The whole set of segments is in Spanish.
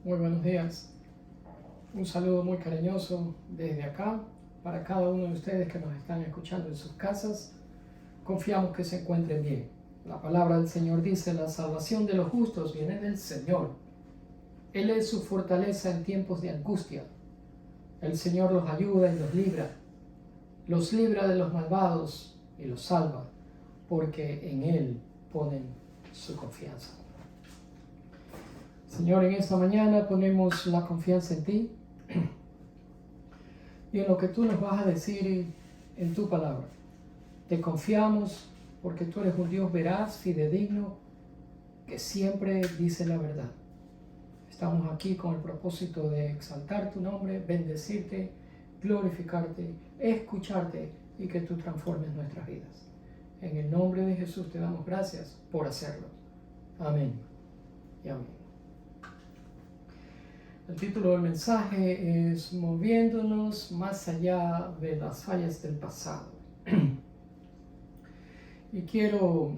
Muy buenos días. Un saludo muy cariñoso desde acá para cada uno de ustedes que nos están escuchando en sus casas. Confiamos que se encuentren bien. La palabra del Señor dice: la salvación de los justos viene del Señor. Él es su fortaleza en tiempos de angustia. El Señor los ayuda y los libra de los malvados y los salva, porque en Él ponen su confianza. Señor, en esta mañana ponemos la confianza en ti y en lo que tú nos vas a decir en tu palabra. Te confiamos porque tú eres un Dios veraz, fidedigno, que siempre dice la verdad. Estamos aquí con el propósito de exaltar tu nombre, bendecirte, glorificarte, escucharte y que tú transformes nuestras vidas. En el nombre de Jesús te damos gracias por hacerlo. Amén y amén. El título del mensaje es Moviéndonos más allá de las fallas del pasado. Y quiero,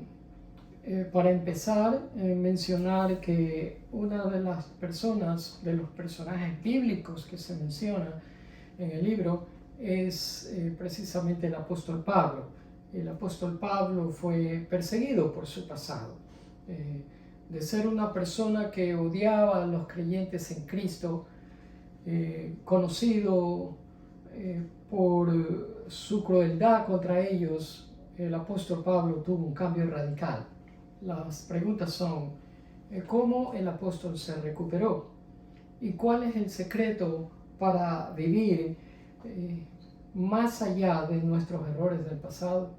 para empezar, mencionar que una de las personas, de los personajes bíblicos que se menciona en el libro, es precisamente el apóstol Pablo. El apóstol Pablo fue perseguido por su pasado. De ser una persona que odiaba a los creyentes en Cristo, conocido por su crueldad contra ellos, el apóstol Pablo tuvo un cambio radical. Las preguntas son: ¿cómo el apóstol se recuperó? ¿Y cuál es el secreto para vivir más allá de nuestros errores del pasado?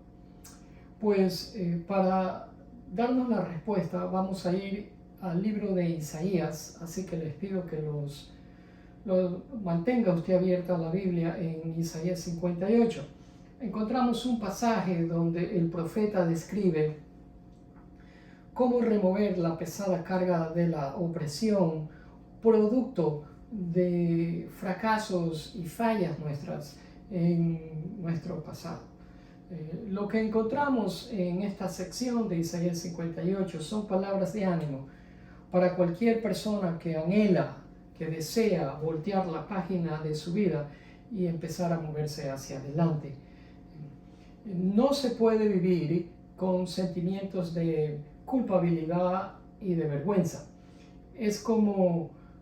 Pues para darnos la respuesta vamos a ir al libro de Isaías, así que les pido que mantenga usted abierta la Biblia en Isaías 58. Encontramos un pasaje donde el profeta describe cómo remover la pesada carga de la opresión, producto de fracasos y fallas nuestras en nuestro pasado. Lo que encontramos en esta sección de Isaías 58 son palabras de ánimo para cualquier persona que anhela, que desea voltear la página de su vida y empezar a moverse hacia adelante. No se puede vivir con sentimientos de culpabilidad y de vergüenza.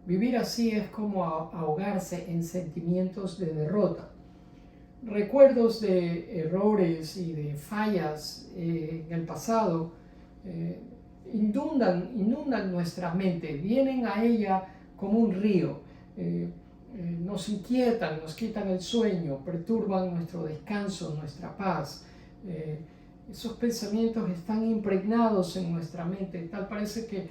Vivir así es como ahogarse en sentimientos de derrota. Recuerdos de errores y de fallas en el pasado inundan nuestra mente, vienen a ella como un río, nos inquietan, nos quitan el sueño, perturban nuestro descanso, nuestra paz. Esos pensamientos están impregnados en nuestra mente, tal parece que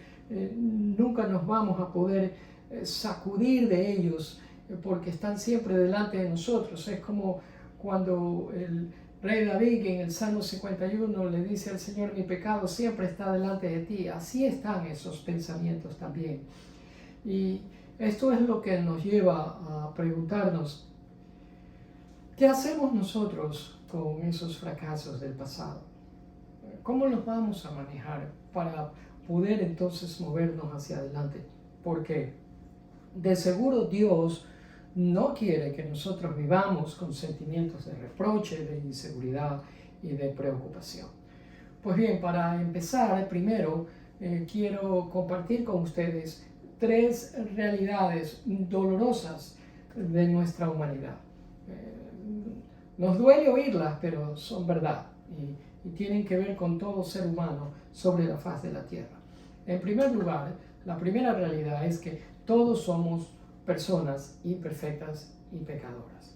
nunca nos vamos a poder sacudir de ellos porque están siempre delante de nosotros. Es como cuando el rey David en el Salmo 51 le dice al Señor: mi pecado siempre está delante de ti. Así están esos pensamientos también. Y esto es lo que nos lleva a preguntarnos: ¿qué hacemos nosotros con esos fracasos del pasado? ¿Cómo los vamos a manejar para poder entonces movernos hacia adelante? Porque de seguro Dios no quiere que nosotros vivamos con sentimientos de reproche, de inseguridad y de preocupación. Pues bien, para empezar, primero quiero compartir con ustedes 3 realidades dolorosas de nuestra humanidad. Nos duele oírlas, pero son verdad y tienen que ver con todo ser humano sobre la faz de la tierra. En primer lugar, la primera realidad es que todos somos personas imperfectas y pecadoras.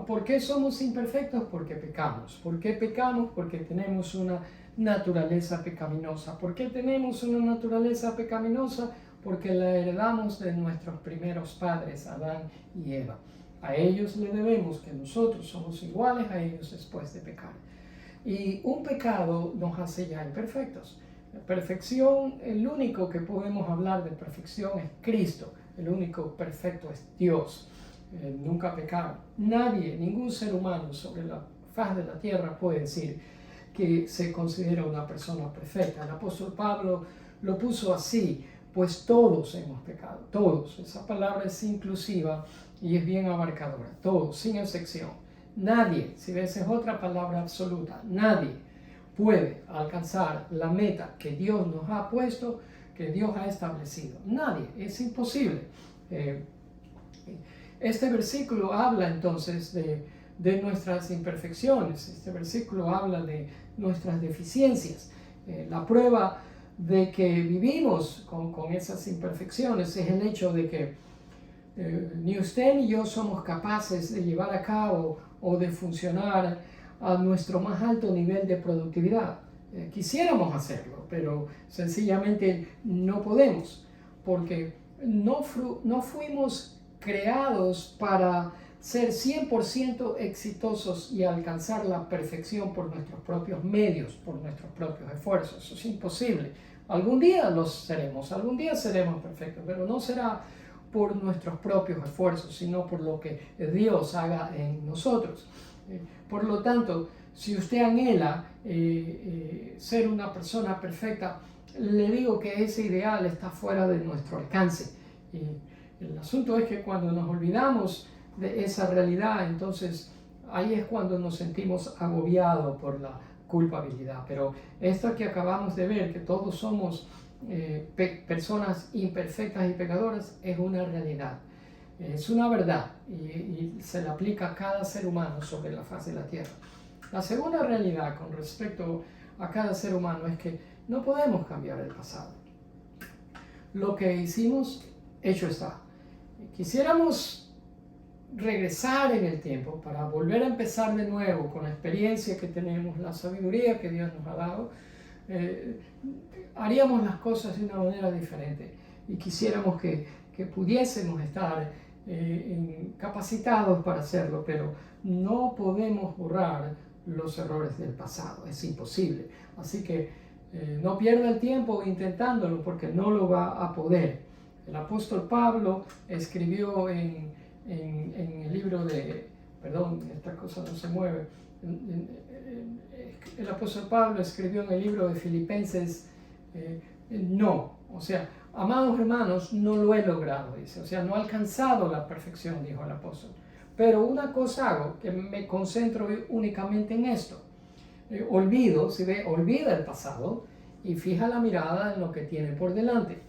¿Por qué somos imperfectos? Porque pecamos. ¿Por qué pecamos? Porque tenemos una naturaleza pecaminosa. ¿Por qué tenemos una naturaleza pecaminosa? Porque la heredamos de nuestros primeros padres, Adán y Eva. A ellos le debemos que nosotros somos iguales a ellos después de pecar. Y un pecado nos hace ya imperfectos. Perfección, el único que podemos hablar de perfección es Cristo. El único perfecto es Dios. Nunca pecaron. Nadie, ningún ser humano sobre la faz de la tierra puede decir que se considera una persona perfecta. El apóstol Pablo lo puso así: pues todos hemos pecado, todos. Esa palabra es inclusiva y es bien abarcadora, todos, sin excepción. Nadie, si ves es otra palabra absoluta, nadie puede alcanzar la meta que Dios nos ha puesto, que Dios ha establecido. Nadie, es imposible. Este versículo habla entonces de nuestras imperfecciones, este versículo habla de nuestras deficiencias. La prueba de que vivimos con esas imperfecciones es el hecho de que ni usted ni yo somos capaces de llevar a cabo o de funcionar a nuestro más alto nivel de productividad. Quisiéramos hacerlo, pero sencillamente no podemos, porque no fuimos creados para ser 100% exitosos y alcanzar la perfección por nuestros propios medios, por nuestros propios esfuerzos. Eso es imposible. Algún día los seremos, algún día seremos perfectos, pero no será por nuestros propios esfuerzos, sino por lo que Dios haga en nosotros. Por lo tanto, si usted anhela ser una persona perfecta, le digo que ese ideal está fuera de nuestro alcance. El asunto es que cuando nos olvidamos de esa realidad, entonces ahí es cuando nos sentimos agobiados por la culpabilidad. Pero esto que acabamos de ver, que todos somos personas imperfectas y pecadoras, es una realidad. Es una verdad y se le aplica a cada ser humano sobre la faz de la tierra. La segunda realidad con respecto a cada ser humano es que no podemos cambiar el pasado. Lo que hicimos, hecho está. Quisiéramos regresar en el tiempo para volver a empezar de nuevo con la experiencia que tenemos, la sabiduría que Dios nos ha dado. Haríamos las cosas de una manera diferente y quisiéramos que pudiésemos estar capacitados para hacerlo, pero no podemos borrar los errores del pasado, es imposible. Así que no pierda el tiempo intentándolo, porque no lo va a poder. El apóstol Pablo escribió en el libro de, perdón, esta cosa no se mueve, el apóstol Pablo escribió en el libro de Filipenses, no, o sea, amados hermanos, no lo he logrado, dice, o sea, no he alcanzado la perfección, dijo el apóstol, pero una cosa hago, que me concentro únicamente en esto, olvida el pasado y fija la mirada en lo que tiene por delante.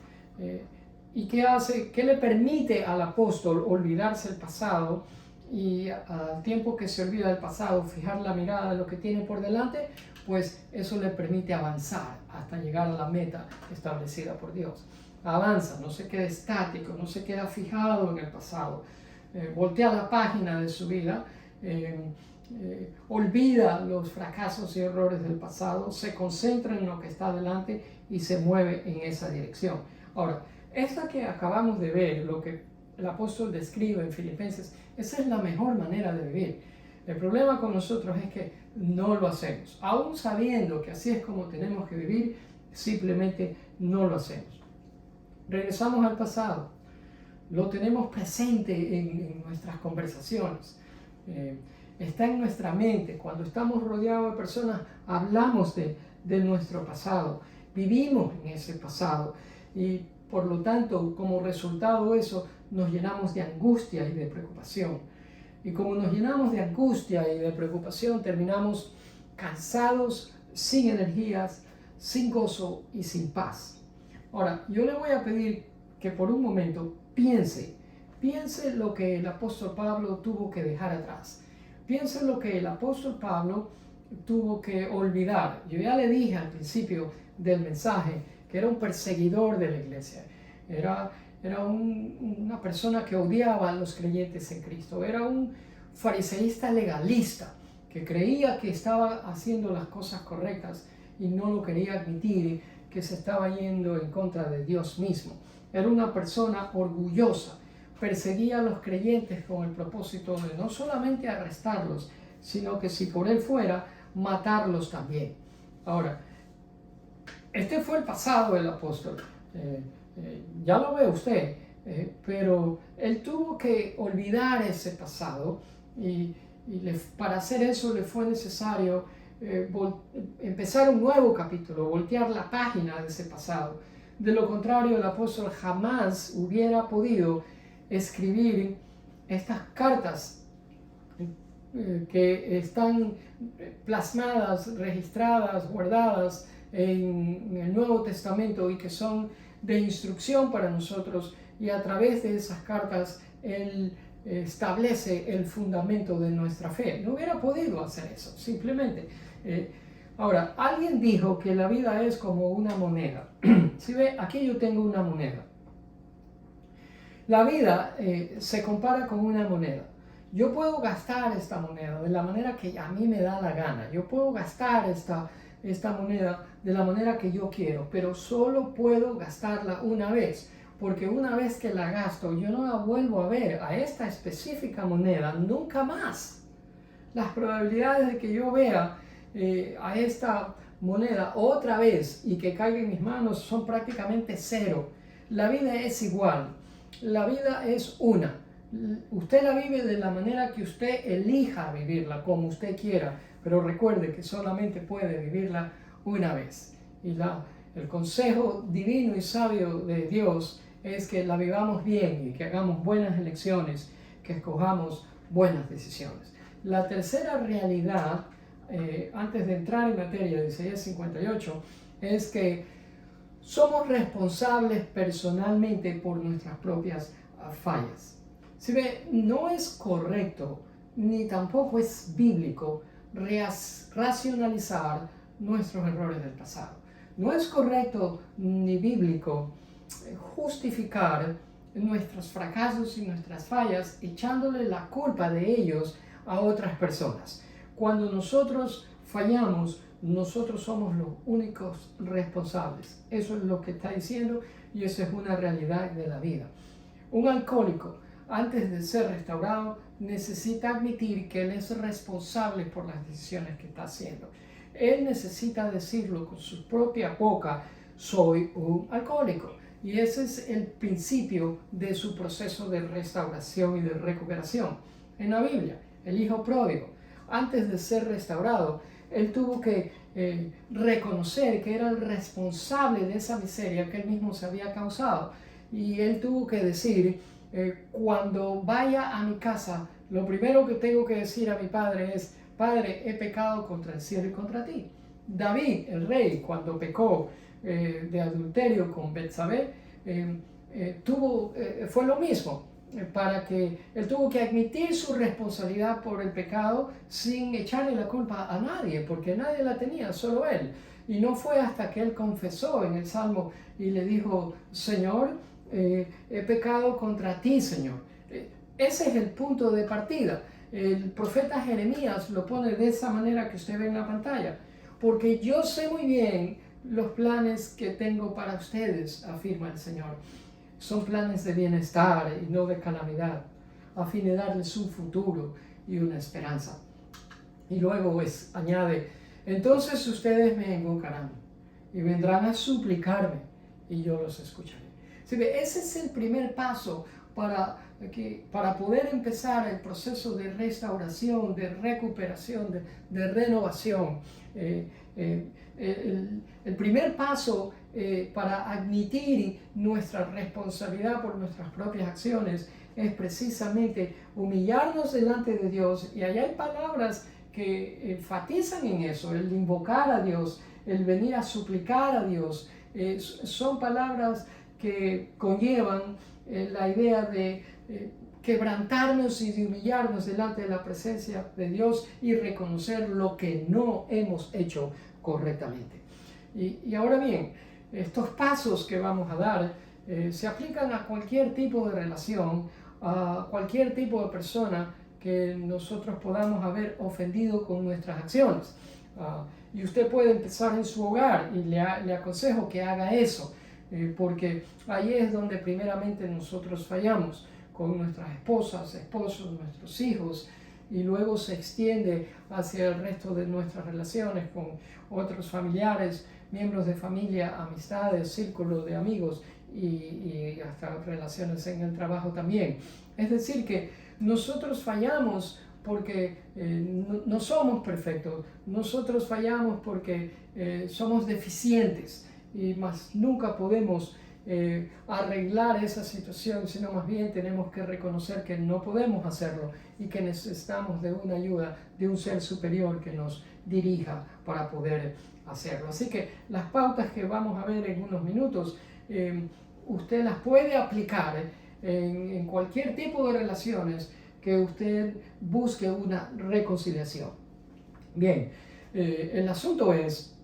¿Y qué hace? ¿Qué le permite al apóstol olvidarse el pasado y al tiempo que se olvida el pasado, fijar la mirada en lo que tiene por delante? Pues eso le permite avanzar hasta llegar a la meta establecida por Dios. Avanza, no se queda estático, no se queda fijado en el pasado. Voltea la página de su vida, olvida los fracasos y errores del pasado, se concentra en lo que está delante y se mueve en esa dirección. Ahora, esta que acabamos de ver, lo que el apóstol describe en Filipenses, esa es la mejor manera de vivir. El problema con nosotros es que no lo hacemos. Aún sabiendo que así es como tenemos que vivir, simplemente no lo hacemos. Regresamos al pasado. Lo tenemos presente en nuestras conversaciones. Está en nuestra mente. Cuando estamos rodeados de personas, hablamos de nuestro pasado. Vivimos en ese pasado. Y por lo tanto, como resultado de eso, nos llenamos de angustia y de preocupación. Y como nos llenamos de angustia y de preocupación, terminamos cansados, sin energías, sin gozo y sin paz. Ahora, yo le voy a pedir que por un momento piense lo que el apóstol Pablo tuvo que dejar atrás. Piense lo que el apóstol Pablo tuvo que olvidar. Yo ya le dije al principio del mensaje que era un perseguidor de la iglesia. Era una persona que odiaba a los creyentes en Cristo. Era un fariseísta legalista que creía que estaba haciendo las cosas correctas y no lo quería admitir, que se estaba yendo en contra de Dios mismo. Era una persona orgullosa. Perseguía a los creyentes con el propósito de no solamente arrestarlos, sino que si por él fuera, matarlos también. Ahora, este fue el pasado del apóstol. Ya lo ve usted, pero él tuvo que olvidar ese pasado y para hacer eso le fue necesario empezar un nuevo capítulo, voltear la página de ese pasado. De lo contrario, el apóstol jamás hubiera podido escribir estas cartas que están plasmadas, registradas, guardadas en el Nuevo Testamento y que son de instrucción para nosotros, y a través de esas cartas Él establece el fundamento de nuestra fe. No hubiera podido hacer eso, simplemente. Ahora, alguien dijo que la vida es como una moneda. Si ve, aquí yo tengo una moneda. La vida se compara con una moneda. Yo puedo gastar esta moneda de la manera que a mí me da la gana. Yo puedo gastar esta moneda de la manera que yo quiero, pero solo puedo gastarla una vez, porque una vez que la gasto, yo no la vuelvo a ver a esta específica moneda nunca más. Las probabilidades de que yo vea a esta moneda otra vez y que caiga en mis manos son prácticamente cero. La vida es igual. La vida es una. Usted la vive de la manera que usted elija vivirla, como usted quiera, pero recuerde que solamente puede vivirla una vez. Y el consejo divino y sabio de Dios es que la vivamos bien y que hagamos buenas elecciones, que escojamos buenas decisiones. La tercera realidad, antes de entrar en materia de Isaías 58, es que somos responsables personalmente por nuestras propias fallas. Si ve, no es correcto ni tampoco es bíblico racionalizar nuestros errores del pasado. No es correcto ni bíblico justificar nuestros fracasos y nuestras fallas echándole la culpa de ellos a otras personas. Cuando nosotros fallamos, nosotros somos los únicos responsables. Eso es lo que está diciendo y eso es una realidad de la vida. Un alcohólico, antes de ser restaurado, necesita admitir que él es responsable por las decisiones que está haciendo. Él necesita decirlo con su propia boca: soy un alcohólico. Y ese es el principio de su proceso de restauración y de recuperación. En la Biblia, el hijo pródigo, antes de ser restaurado, él tuvo que reconocer que era el responsable de esa miseria que él mismo se había causado. Y él tuvo que decir: cuando vaya a mi casa, lo primero que tengo que decir a mi padre es: Padre, he pecado contra el cielo y contra ti. David, el rey, cuando pecó de adulterio con Betsabé, fue lo mismo, para que él tuvo que admitir su responsabilidad por el pecado sin echarle la culpa a nadie, porque nadie la tenía, solo él. Y no fue hasta que él confesó en el Salmo y le dijo: Señor, he pecado contra ti, Señor. Ese es el punto de partida. El profeta Jeremías lo pone de esa manera que usted ve en la pantalla: porque yo sé muy bien los planes que tengo para ustedes, afirma el Señor. Son planes de bienestar y no de calamidad, a fin de darles un futuro y una esperanza. Y luego añade: entonces ustedes me invocarán y vendrán a suplicarme y yo los escucharé. ¿Sí ve? Ese es el primer paso para poder empezar el proceso de restauración, de recuperación, de renovación. El primer paso para admitir nuestra responsabilidad por nuestras propias acciones es precisamente humillarnos delante de Dios, y allá hay palabras que enfatizan en eso: el invocar a Dios, el venir a suplicar a Dios. Son palabras que conllevan la idea de quebrantarnos y de humillarnos delante de la presencia de Dios y reconocer lo que no hemos hecho correctamente. Y ahora bien, estos pasos que vamos a dar se aplican a cualquier tipo de relación, a cualquier tipo de persona que nosotros podamos haber ofendido con nuestras acciones. Y usted puede empezar en su hogar, y le aconsejo que haga eso, porque ahí es donde primeramente nosotros fallamos, con nuestras esposas, esposos, nuestros hijos, y luego se extiende hacia el resto de nuestras relaciones con otros familiares, miembros de familia, amistades, círculos de amigos y hasta relaciones en el trabajo también. Es decir, que nosotros fallamos porque no somos perfectos, nosotros fallamos porque somos deficientes, y más nunca podemos arreglar esa situación, sino más bien tenemos que reconocer que no podemos hacerlo y que necesitamos de una ayuda de un ser superior que nos dirija para poder hacerlo. Así que las pautas que vamos a ver en unos minutos, usted las puede aplicar en cualquier tipo de relaciones que usted busque una reconciliación. Bien, el asunto es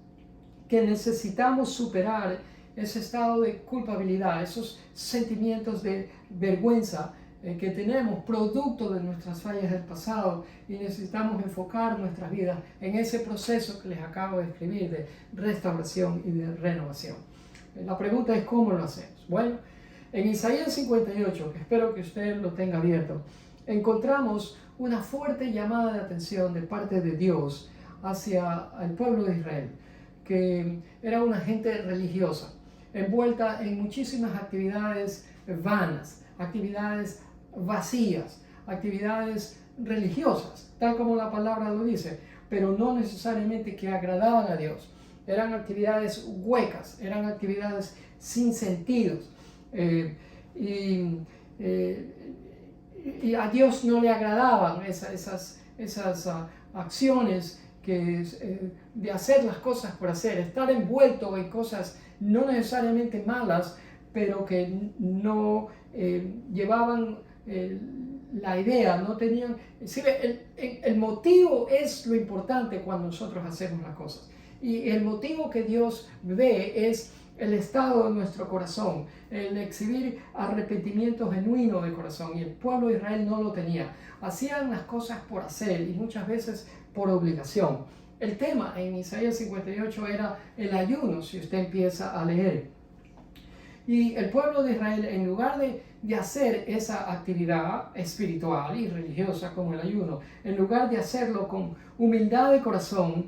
que necesitamos superar ese estado de culpabilidad, esos sentimientos de vergüenza que tenemos producto de nuestras fallas del pasado, y necesitamos enfocar nuestras vidas en ese proceso que les acabo de escribir de restauración y de renovación. La pregunta es ¿cómo lo hacemos? Bueno, en Isaías 58, que espero que usted lo tenga abierto, encontramos una fuerte llamada de atención de parte de Dios hacia el pueblo de Israel, que era una gente religiosa, envuelta en muchísimas actividades vanas, actividades vacías, actividades religiosas, tal como la palabra lo dice, pero no necesariamente que agradaban a Dios. Eran actividades huecas, eran actividades sin sentidos, y a Dios no le agradaban esas acciones de hacer las cosas por hacer, estar envuelto en cosas no necesariamente malas, pero que no llevaban la idea, no tenían... El motivo es lo importante cuando nosotros hacemos las cosas. Y el motivo que Dios ve es el estado de nuestro corazón, el exhibir arrepentimiento genuino de corazón. Y el pueblo de Israel no lo tenía. Hacían las cosas por hacer y muchas veces por obligación. El tema en Isaías 58 era el ayuno, si usted empieza a leer. Y el pueblo de Israel, en lugar de hacer esa actividad espiritual y religiosa como el ayuno, en lugar de hacerlo con humildad de corazón,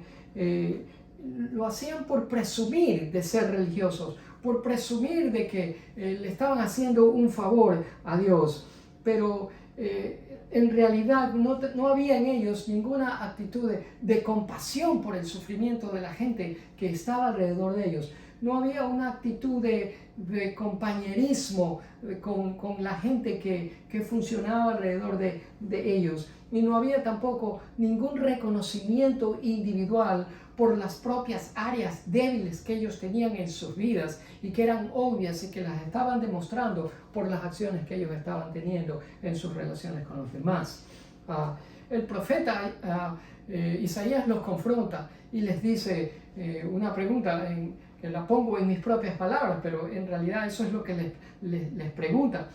lo hacían por presumir de ser religiosos, por presumir de que le estaban haciendo un favor a Dios. Pero en realidad no había en ellos ninguna actitud de compasión por el sufrimiento de la gente que estaba alrededor de ellos. No había una actitud de compañerismo con la gente que funcionaba alrededor de ellos. Y no había tampoco ningún reconocimiento individual por las propias áreas débiles que ellos tenían en sus vidas y que eran obvias y que las estaban demostrando por las acciones que ellos estaban teniendo en sus relaciones con los demás. El profeta Isaías los confronta y les dice una pregunta que la pongo en mis propias palabras, pero en realidad eso es lo que les pregunta.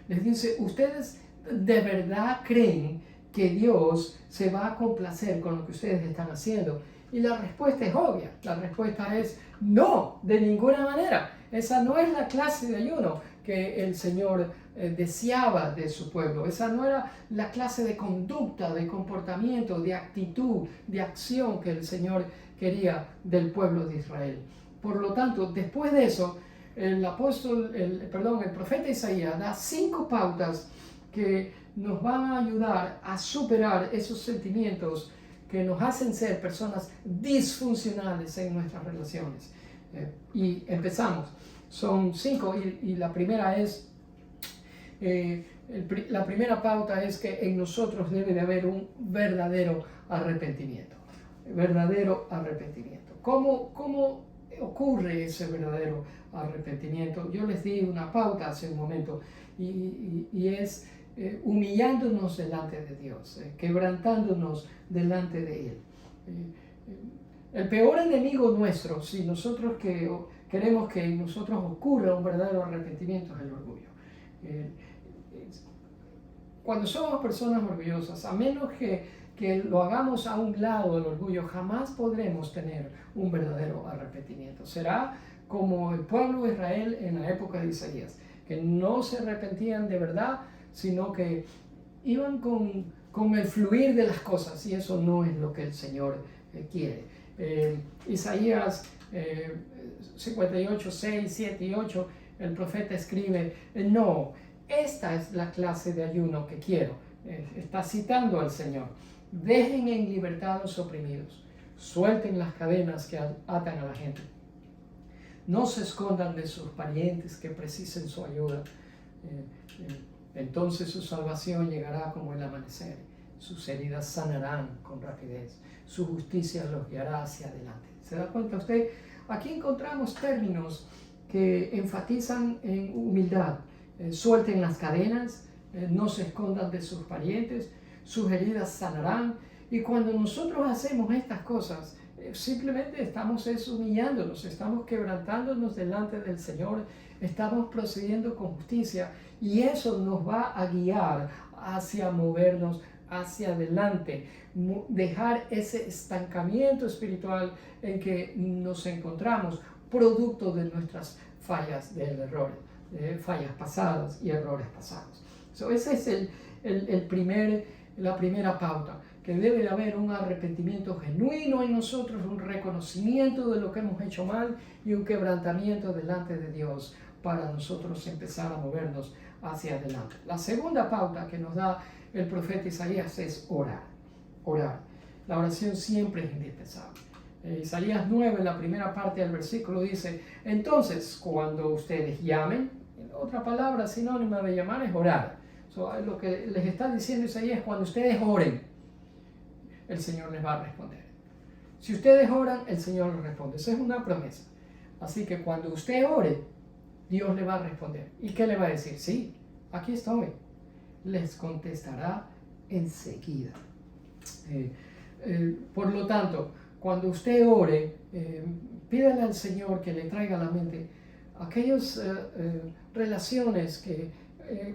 Les dice, ¿ustedes de verdad creen que Dios se va a complacer con lo que ustedes están haciendo? Y la respuesta es obvia, la respuesta es no, de ninguna manera. Esa no es la clase de ayuno que el Señor deseaba de su pueblo. Esa no era la clase de conducta, de comportamiento, de actitud, de acción que el Señor quería del pueblo de Israel. Por lo tanto, después de eso, el profeta Isaías da 5 pautas que nos van a ayudar a superar esos sentimientos que nos hacen ser personas disfuncionales en nuestras relaciones. Y empezamos. Son 5 y la primera es, la primera pauta es que en nosotros debe de haber un verdadero arrepentimiento. Verdadero arrepentimiento. ¿Cómo ocurre ese verdadero arrepentimiento? Yo les di una pauta hace un momento y es humillándonos delante de Dios, quebrantándonos delante de Él. El peor enemigo nuestro, si nosotros queremos que en nosotros ocurra un verdadero arrepentimiento, es el orgullo. Cuando somos personas orgullosas, a menos que lo hagamos a un lado del orgullo, jamás podremos tener un verdadero arrepentimiento. Será como el pueblo de Israel en la época de Isaías, que no se arrepentían de verdad, sino que iban con el fluir de las cosas, y eso no es lo que el Señor quiere. Isaías 58, 6, 7 y 8, el profeta escribe, no, esta es la clase de ayuno que quiero. Está citando al Señor. Dejen en libertad a los oprimidos, suelten las cadenas que atan a la gente. No se escondan de sus parientes que precisen su ayuda. Entonces su salvación llegará como el amanecer. Sus heridas sanarán con rapidez. Su justicia los guiará hacia adelante. ¿Se da cuenta usted? Aquí encontramos términos que enfatizan en humildad. Suelten las cadenas, no se escondan de sus parientes, sus heridas sanarán. Y cuando nosotros hacemos estas cosas, simplemente estamos humillándonos, estamos quebrantándonos delante del Señor, estamos procediendo con justicia y eso nos va a guiar hacia movernos hacia adelante, dejar ese estancamiento espiritual en que nos encontramos, producto de nuestras fallas fallas pasadas y errores pasados. Esa es la primera pauta, que debe de haber un arrepentimiento genuino en nosotros, un reconocimiento de lo que hemos hecho mal y un quebrantamiento delante de Dios para nosotros empezar a movernos hacia adelante. La segunda pauta que nos da el profeta Isaías es orar. Orar. La oración siempre es indispensable. Isaías 9, la primera parte del versículo dice: entonces, cuando ustedes llamen, otra palabra sinónima de llamar es orar. Lo que les está diciendo Isaías es: cuando ustedes oren, el Señor les va a responder. Si ustedes oran, el Señor les responde. Esa es una promesa. Así que cuando usted ore, Dios le va a responder. ¿Y qué le va a decir? Sí, aquí estoy. Les contestará enseguida. Por lo tanto, cuando usted ore, pídale al Señor que le traiga a la mente aquellas relaciones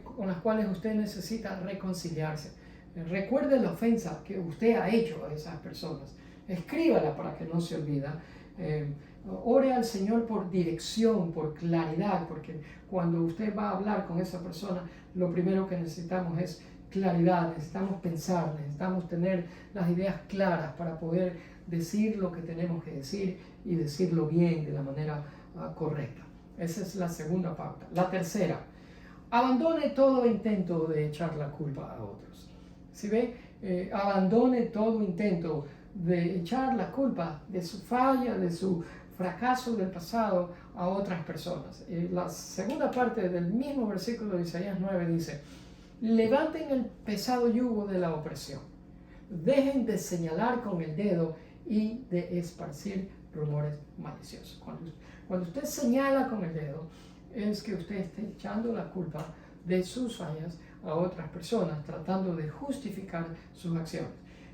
con las cuales usted necesita reconciliarse. Recuerde la ofensa que usted ha hecho a esas personas. Escríbala para que no se olvide. Ore al Señor por dirección, por claridad, porque cuando usted va a hablar con esa persona, lo primero que necesitamos es claridad, necesitamos pensar, necesitamos tener las ideas claras para poder decir lo que tenemos que decir y decirlo bien, de la manera correcta. Esa es la segunda pauta. La tercera: abandone todo intento de echar la culpa a otros. ¿Sí ve? Abandone todo intento de echar la culpa de su falla, de su fracaso del pasado a otras personas. La segunda parte del mismo versículo de Isaías 9 dice: levanten el pesado yugo de la opresión, dejen de señalar con el dedo y de esparcir rumores maliciosos. Cuando usted señala con el dedo, es que usted está echando la culpa de sus fallas a otras personas, tratando de justificar sus acciones.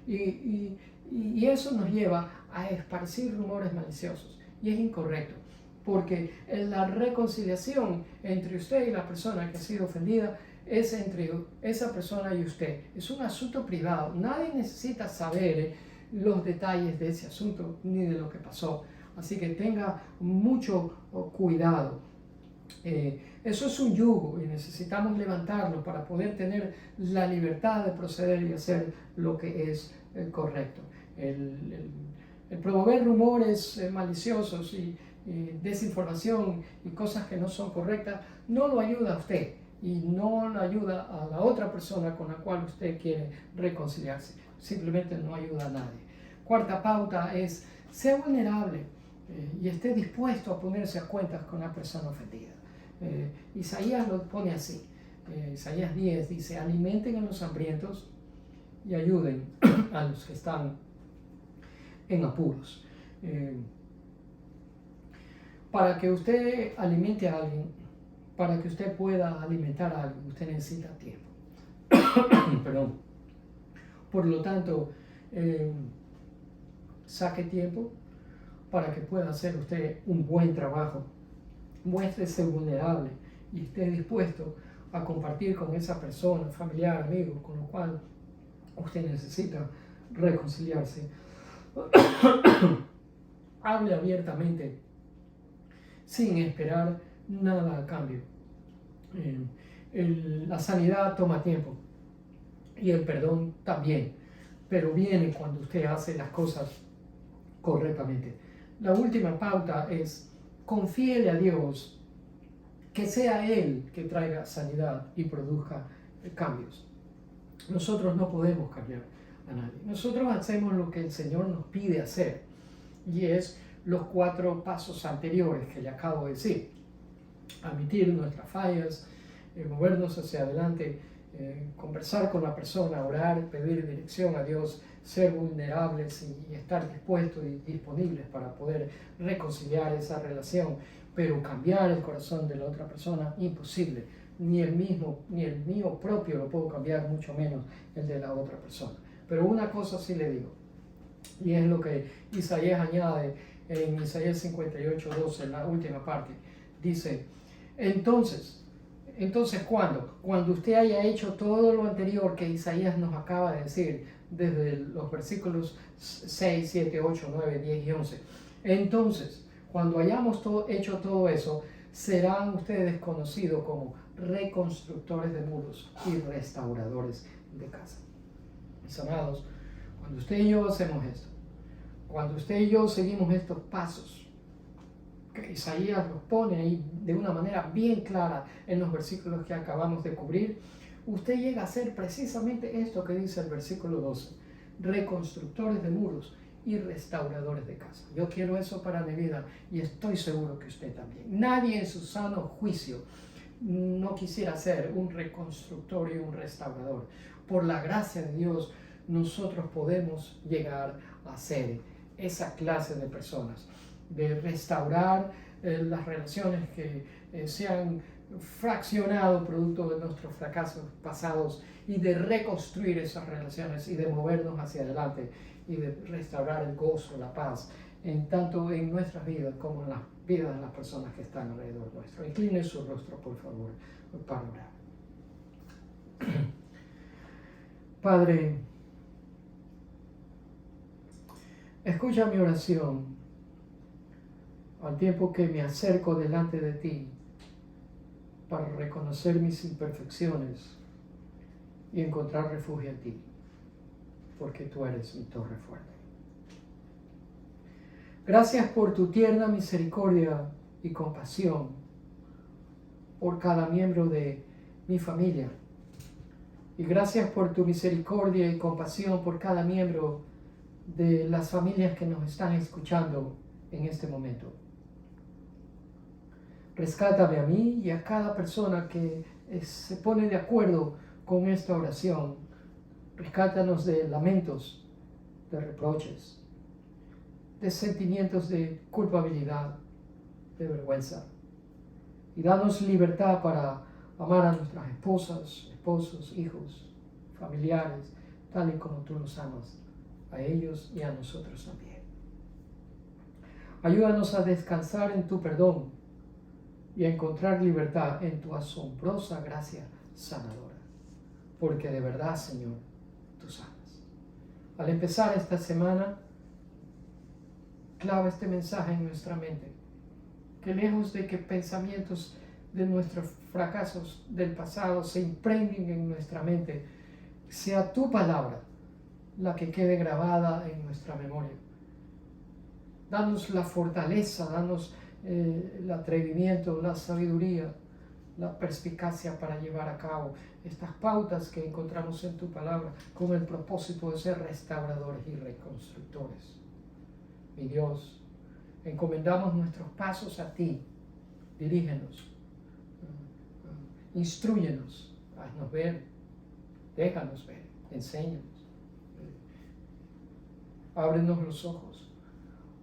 Y eso nos lleva a esparcir rumores maliciosos. Y es incorrecto, porque la reconciliación entre usted y la persona que ha sido ofendida es entre esa persona y usted. Es un asunto privado. Nadie necesita saber los detalles de ese asunto ni de lo que pasó. Así que tenga mucho cuidado. Eso es un yugo y necesitamos levantarlo para poder tener la libertad de proceder y hacer lo que es correcto. El promover rumores maliciosos y desinformación y cosas que no son correctas no lo ayuda a usted y no lo ayuda a la otra persona con la cual usted quiere reconciliarse. Simplemente no ayuda a nadie. Cuarta pauta es: sea vulnerable y esté dispuesto a ponerse a cuentas con la persona ofendida. Isaías lo pone así. Isaías 10 dice: alimenten a los hambrientos y ayuden a los que están en apuros. Para que usted alimente a alguien, para que usted pueda alimentar a alguien, usted necesita tiempo. Perdón. Por lo tanto, saque tiempo para que pueda hacer usted un buen trabajo. Muéstrese vulnerable y esté dispuesto a compartir con esa persona, familiar, amigo, con lo cual usted necesita reconciliarse. Hable abiertamente sin esperar nada a cambio. La sanidad toma tiempo y el perdón también, pero viene cuando usted hace las cosas correctamente. La última pauta es: confíele a Dios, que sea Él que traiga sanidad y produzca cambios. Nosotros no podemos cambiar a nadie. Nosotros hacemos lo que el Señor nos pide hacer, y es los 4 pasos anteriores que le acabo de decir. Admitir nuestras fallas, movernos hacia adelante, conversar con la persona, orar, pedir dirección a Dios, ser vulnerables y estar dispuestos y disponibles para poder reconciliar esa relación, pero cambiar el corazón de la otra persona, imposible. Ni el mío propio lo puedo cambiar, mucho menos el de la otra persona. Pero una cosa sí le digo, y es lo que Isaías añade en Isaías 58:12, en la última parte. Dice, entonces ¿cuándo? Cuando usted haya hecho todo lo anterior que Isaías nos acaba de decir, desde los versículos 6, 7, 8, 9, 10 y 11. Entonces, cuando hayamos hecho todo eso, serán ustedes conocidos como reconstructores de muros y restauradores de casa. Mis amados, cuando usted y yo hacemos esto, cuando usted y yo seguimos estos pasos, que Isaías los pone ahí de una manera bien clara en los versículos que acabamos de cubrir, usted llega a ser precisamente esto que dice el versículo 12, reconstructores de muros y restauradores de casa. Yo quiero eso para mi vida y estoy seguro que usted también. Nadie en su sano juicio no quisiera ser un reconstructor y un restaurador. Por la gracia de Dios, nosotros podemos llegar a ser esa clase de personas, de restaurar las relaciones que se han fraccionado producto de nuestros fracasos pasados y de reconstruir esas relaciones y de movernos hacia adelante y de restaurar el gozo, la paz, tanto en nuestras vidas como en las vidas de las personas que están alrededor nuestro. Incline su rostro, por favor, para orar. Padre, escucha mi oración al tiempo que me acerco delante de ti para reconocer mis imperfecciones y encontrar refugio en ti, porque tú eres mi torre fuerte. Gracias por tu tierna misericordia y compasión por cada miembro de mi familia. Y gracias por tu misericordia y compasión por cada miembro de las familias que nos están escuchando en este momento. Rescátame a mí y a cada persona que se pone de acuerdo con esta oración. Rescátanos de lamentos, de reproches, de sentimientos de culpabilidad, de vergüenza. Y danos libertad para amar a nuestras esposas, esposos, hijos, familiares, tal y como tú nos amas, a ellos y a nosotros también. Ayúdanos a descansar en tu perdón y a encontrar libertad en tu asombrosa gracia sanadora, porque de verdad, Señor, tú sanas. Al empezar esta semana, clava este mensaje en nuestra mente, que lejos de que pensamientos de nuestros fracasos del pasado se impregnen en nuestra mente, sea tu palabra la que quede grabada en nuestra memoria. Danos la fortaleza, danos el atrevimiento, la sabiduría, la perspicacia para llevar a cabo estas pautas que encontramos en tu palabra con el propósito de ser restauradores y reconstructores. Mi Dios, encomendamos nuestros pasos a ti. Dirígenos, instrúyenos, haznos ver, déjanos ver, enséñanos. Ábrenos los ojos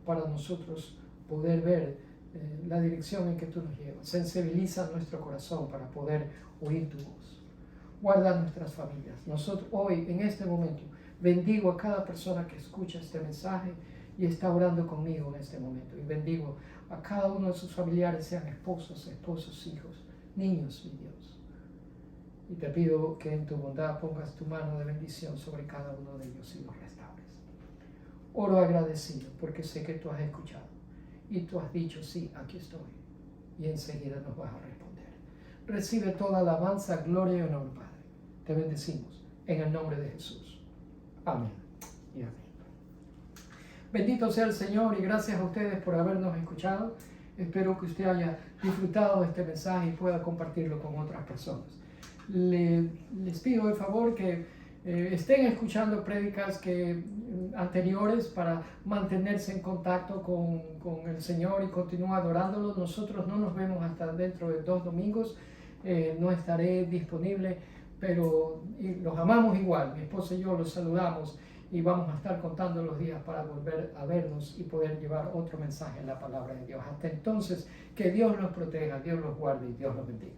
para nosotros poder ver la dirección en que tú nos llevas. Sensibiliza nuestro corazón para poder oír tu voz. Guarda nuestras familias. Nosotros hoy, en este momento, bendigo a cada persona que escucha este mensaje y está orando conmigo en este momento. Y bendigo a cada uno de sus familiares, sean esposos, hijos, niños, mi Dios. Y te pido que en tu bondad pongas tu mano de bendición sobre cada uno de ellos y los restaures. Oro agradecido porque sé que tú has escuchado. Y tú has dicho, sí, aquí estoy. Y enseguida nos vas a responder. Recibe toda alabanza, gloria y honor, Padre. Te bendecimos en el nombre de Jesús. Amén y amén. Bendito sea el Señor y gracias a ustedes por habernos escuchado. Espero que usted haya disfrutado de este mensaje y pueda compartirlo con otras personas. Les pido de favor que estén escuchando prédicas anteriores para mantenerse en contacto con el Señor y continuar adorándolo. Nosotros no nos vemos hasta dentro de 2 domingos. No estaré disponible, pero los amamos igual. Mi esposa y yo los saludamos y vamos a estar contando los días para volver a vernos y poder llevar otro mensaje en la palabra de Dios. Hasta entonces, que Dios los proteja, Dios los guarde y Dios los bendiga.